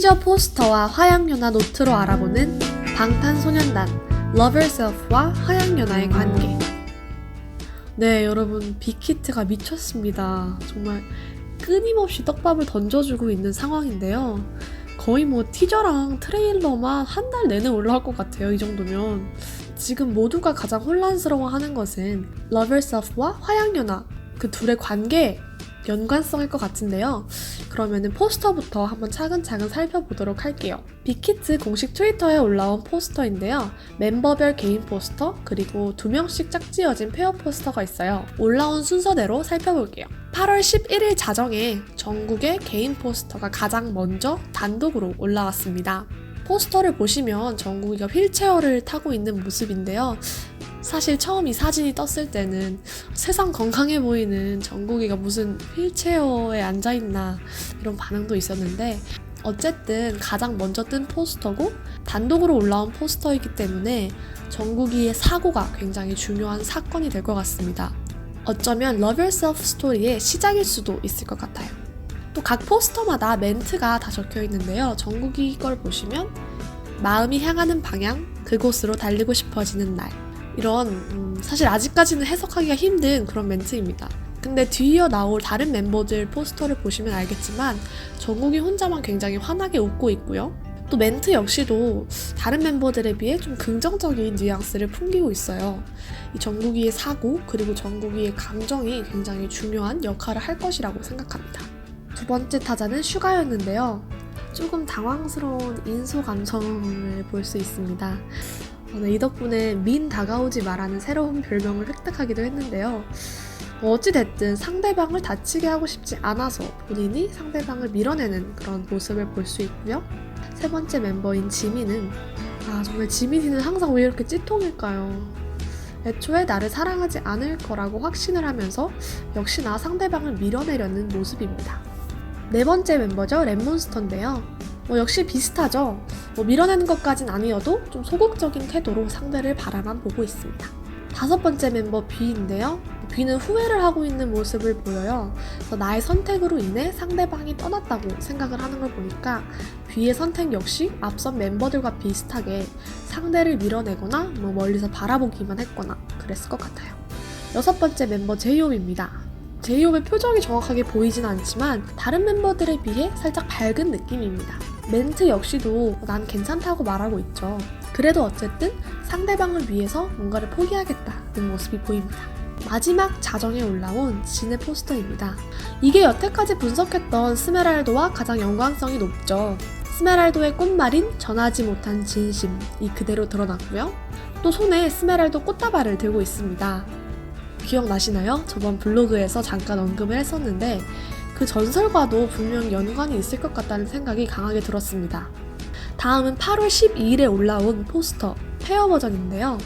티저 포스터와 화양연화 노트로 알아보는 방탄소년단 Love Yourself와 화양연화의 관계. 네, 여러분, 빅히트가 미쳤습니다. 정말 끊임없이 떡밥을 던져주고 있는 상황인데요. 거의 티저랑 트레일러만 한 달 내내 올라올 것 같아요. 이 정도면. 지금 모두가 가장 혼란스러워하는 것은 Love Yourself와 화양연화, 그 둘의 관계, 연관성일 것 같은데요. 그러면은 포스터부터 한번 차근차근 살펴보도록 할게요. 빅히트 공식 트위터에 올라온 포스터인데요. 멤버별 개인 포스터, 그리고 2명씩 짝지어진 페어 포스터가 있어요. 올라온 순서대로 살펴볼게요. 8월 11일 자정에 정국의 개인 포스터가 가장 먼저 단독으로 올라왔습니다. 포스터를 보시면 정국이가 휠체어를 타고 있는 모습인데요. 사실 처음 이 사진이 떴을 때는 세상 건강해 보이는 정국이가 무슨 휠체어에 앉아있나 이런 반응도 있었는데, 어쨌든 가장 먼저 뜬 포스터고 단독으로 올라온 포스터이기 때문에 정국이의 사고가 굉장히 중요한 사건이 될 것 같습니다. 어쩌면 Love Yourself 스토리의 시작일 수도 있을 것 같아요. 또 각 포스터마다 멘트가 다 적혀 있는데요. 정국이 걸 보시면 마음이 향하는 방향, 그곳으로 달리고 싶어지는 날, 이런 사실 아직까지는 해석하기가 힘든 그런 멘트입니다. 근데 뒤이어 나올 다른 멤버들 포스터를 보시면 알겠지만 정국이 혼자만 굉장히 환하게 웃고 있고요. 또 멘트 역시도 다른 멤버들에 비해 좀 긍정적인 뉘앙스를 풍기고 있어요. 이 정국이의 사고, 그리고 정국이의 감정이 굉장히 중요한 역할을 할 것이라고 생각합니다. 두 번째 타자는 슈가였는데요. 조금 당황스러운 인소 감성을 볼 수 있습니다. 이 덕분에 민 다가오지 마라는 새로운 별명을 획득하기도 했는데요. 어찌됐든 상대방을 다치게 하고 싶지 않아서 본인이 상대방을 밀어내는 그런 모습을 볼 수 있고요. 세 번째 멤버인 지민은 정말 지민이는 항상 왜 이렇게 찌통일까요? 애초에 나를 사랑하지 않을 거라고 확신을 하면서 역시나 상대방을 밀어내려는 모습입니다. 네 번째 멤버죠. 랩몬스터인데요. 역시 비슷하죠. 밀어내는 것까진 아니어도 좀 소극적인 태도로 상대를 바라만 보고 있습니다. 다섯 번째 멤버 B인데요. B는 후회를 하고 있는 모습을 보여요. 그래서 나의 선택으로 인해 상대방이 떠났다고 생각을 하는 걸 보니까 B의 선택 역시 앞선 멤버들과 비슷하게 상대를 밀어내거나 멀리서 바라보기만 했거나 그랬을 것 같아요. 여섯 번째 멤버 제이홉입니다. 제이홉의 표정이 정확하게 보이진 않지만 다른 멤버들에 비해 살짝 밝은 느낌입니다. 멘트 역시도 난 괜찮다고 말하고 있죠. 그래도 어쨌든 상대방을 위해서 뭔가를 포기하겠다는 모습이 보입니다. 마지막 자정에 올라온 진의 포스터입니다. 이게 여태까지 분석했던 스메랄도와 가장 연관성이 높죠. 스메랄도의 꽃말인 전하지 못한 진심이 그대로 드러났고요. 또 손에 스메랄도 꽃다발을 들고 있습니다. 기억나시나요? 저번 블로그에서 잠깐 언급을 했었는데 그 전설과도 분명 연관이 있을 것 같다는 생각이 강하게 들었습니다. 다음은 8월 12일에 올라온 포스터 페어 버전인데요.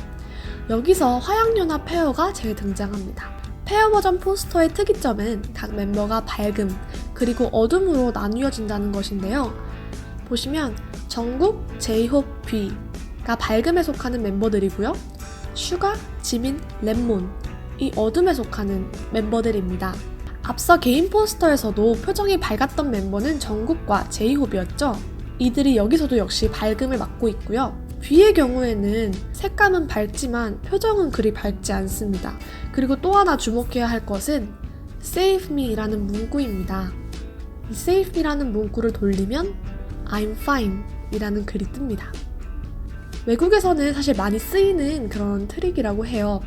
여기서 화양연화 페어가 재등장합니다. 페어 버전 포스터의 특이점은 각 멤버가 밝음 그리고 어둠으로 나뉘어진다는 것인데요. 보시면 정국, 제이홉, B가 밝음에 속하는 멤버들이고요. 슈가, 지민, 랩몬, 이 어둠에 속하는 멤버들입니다. 앞서 개인 포스터에서도 표정이 밝았던 멤버는 정국과 제이홉이었죠. 이들이 여기서도 역시 밝음을 맡고 있고요. B의 경우에는 색감은 밝지만 표정은 그리 밝지 않습니다. 그리고 또 하나 주목해야 할 것은 Save me라는 문구입니다. 이 Save me라는 문구를 돌리면 I'm fine 이라는 글이 뜹니다. 외국에서는 사실 많이 쓰이는 그런 트릭이라고 해요.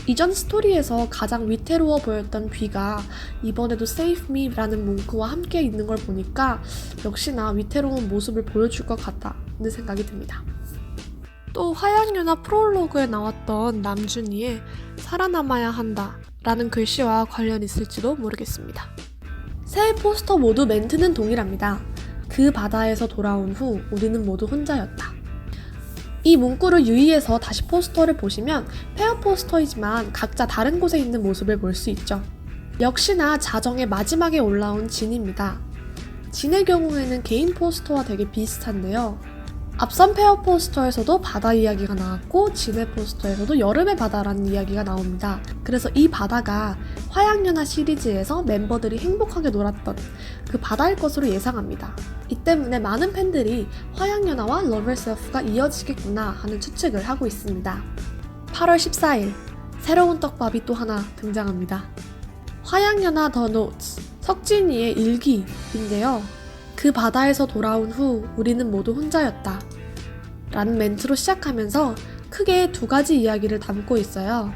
이전 스토리에서 가장 위태로워 보였던 B가 이번에도 Save me라는 문구와 함께 있는 걸 보니까 역시나 위태로운 모습을 보여줄 것 같다는 생각이 듭니다. 또 화양연화 프롤로그에 나왔던 남준이의 살아남아야 한다 라는 글씨와 관련이 있을지도 모르겠습니다. 세 포스터 모두 멘트는 동일합니다. 그 바다에서 돌아온 후 우리는 모두 혼자였다. 이 문구를 유의해서 다시 포스터를 보시면 페어 포스터이지만 각자 다른 곳에 있는 모습을 볼 수 있죠. 역시나 자정의 마지막에 올라온 진입니다. 진의 경우에는 개인 포스터와 되게 비슷한데요. 앞선 페어 포스터에서도 바다 이야기가 나왔고 진의 포스터에서도 여름의 바다라는 이야기가 나옵니다. 그래서 이 바다가 화양연화 시리즈에서 멤버들이 행복하게 놀았던 그 바다일 것으로 예상합니다. 이 때문에 많은 팬들이 화양연화와 Love Yourself가 이어지겠구나 하는 추측을 하고 있습니다. 8월 14일 새로운 떡밥이 또 하나 등장합니다. 화양연화 The Notes, 석진이의 일기인데요. 그 바다에서 돌아온 후 우리는 모두 혼자였다 라는 멘트로 시작하면서 크게 두 가지 이야기를 담고 있어요.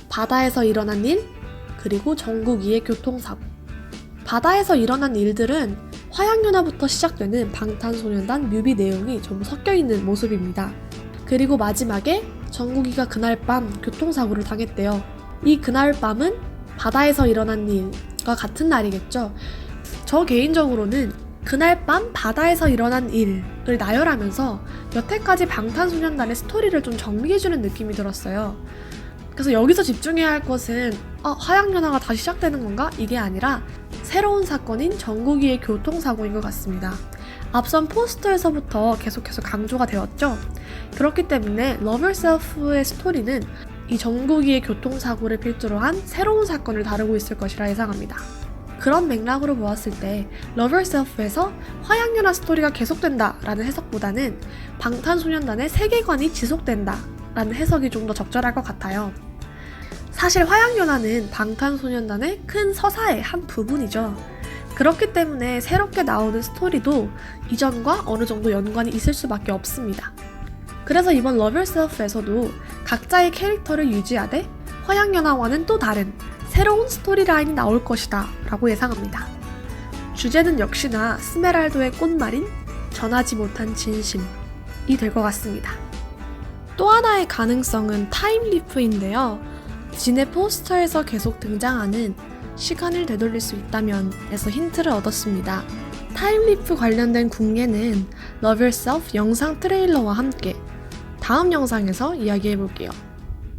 바다에서 일어난 일, 그리고 정국이의 교통사고. 바다에서 일어난 일들은 화양연화부터 시작되는 방탄소년단 뮤비 내용이 전부 섞여있는 모습입니다. 그리고 마지막에 정국이가 그날 밤 교통사고를 당했대요. 이 그날 밤은 바다에서 일어난 일과 같은 날이겠죠. 저 개인적으로는 그날 밤 바다에서 일어난 일을 나열하면서 여태까지 방탄소년단의 스토리를 좀 정리해주는 느낌이 들었어요. 그래서 여기서 집중해야 할 것은 화양연화가 다시 시작되는 건가? 이게 아니라 새로운 사건인 정국이의 교통사고인 것 같습니다. 앞선 포스터에서부터 계속해서 강조가 되었죠. 그렇기 때문에 Love Yourself의 스토리는 이 정국이의 교통사고를 필두로 한 새로운 사건을 다루고 있을 것이라 예상합니다. 그런 맥락으로 보았을 때 Love Yourself에서 화양연화 스토리가 계속된다 라는 해석보다는 방탄소년단의 세계관이 지속된다 라는 해석이 좀 더 적절할 것 같아요. 사실 화양연화는 방탄소년단의 큰 서사의 한 부분이죠. 그렇기 때문에 새롭게 나오는 스토리도 이전과 어느 정도 연관이 있을 수밖에 없습니다. 그래서 이번 Love Yourself에서도 각자의 캐릭터를 유지하되 화양연화와는 또 다른 새로운 스토리라인이 나올 것이다 라고 예상합니다. 주제는 역시나 스메랄도의 꽃말인 전하지 못한 진심이 될 것 같습니다. 또 하나의 가능성은 타임리프인데요. 진의 포스터에서 계속 등장하는 시간을 되돌릴 수 있다면 에서 힌트를 얻었습니다. 타임리프 관련된 궁예는 Love Yourself 영상 트레일러와 함께 다음 영상에서 이야기해볼게요.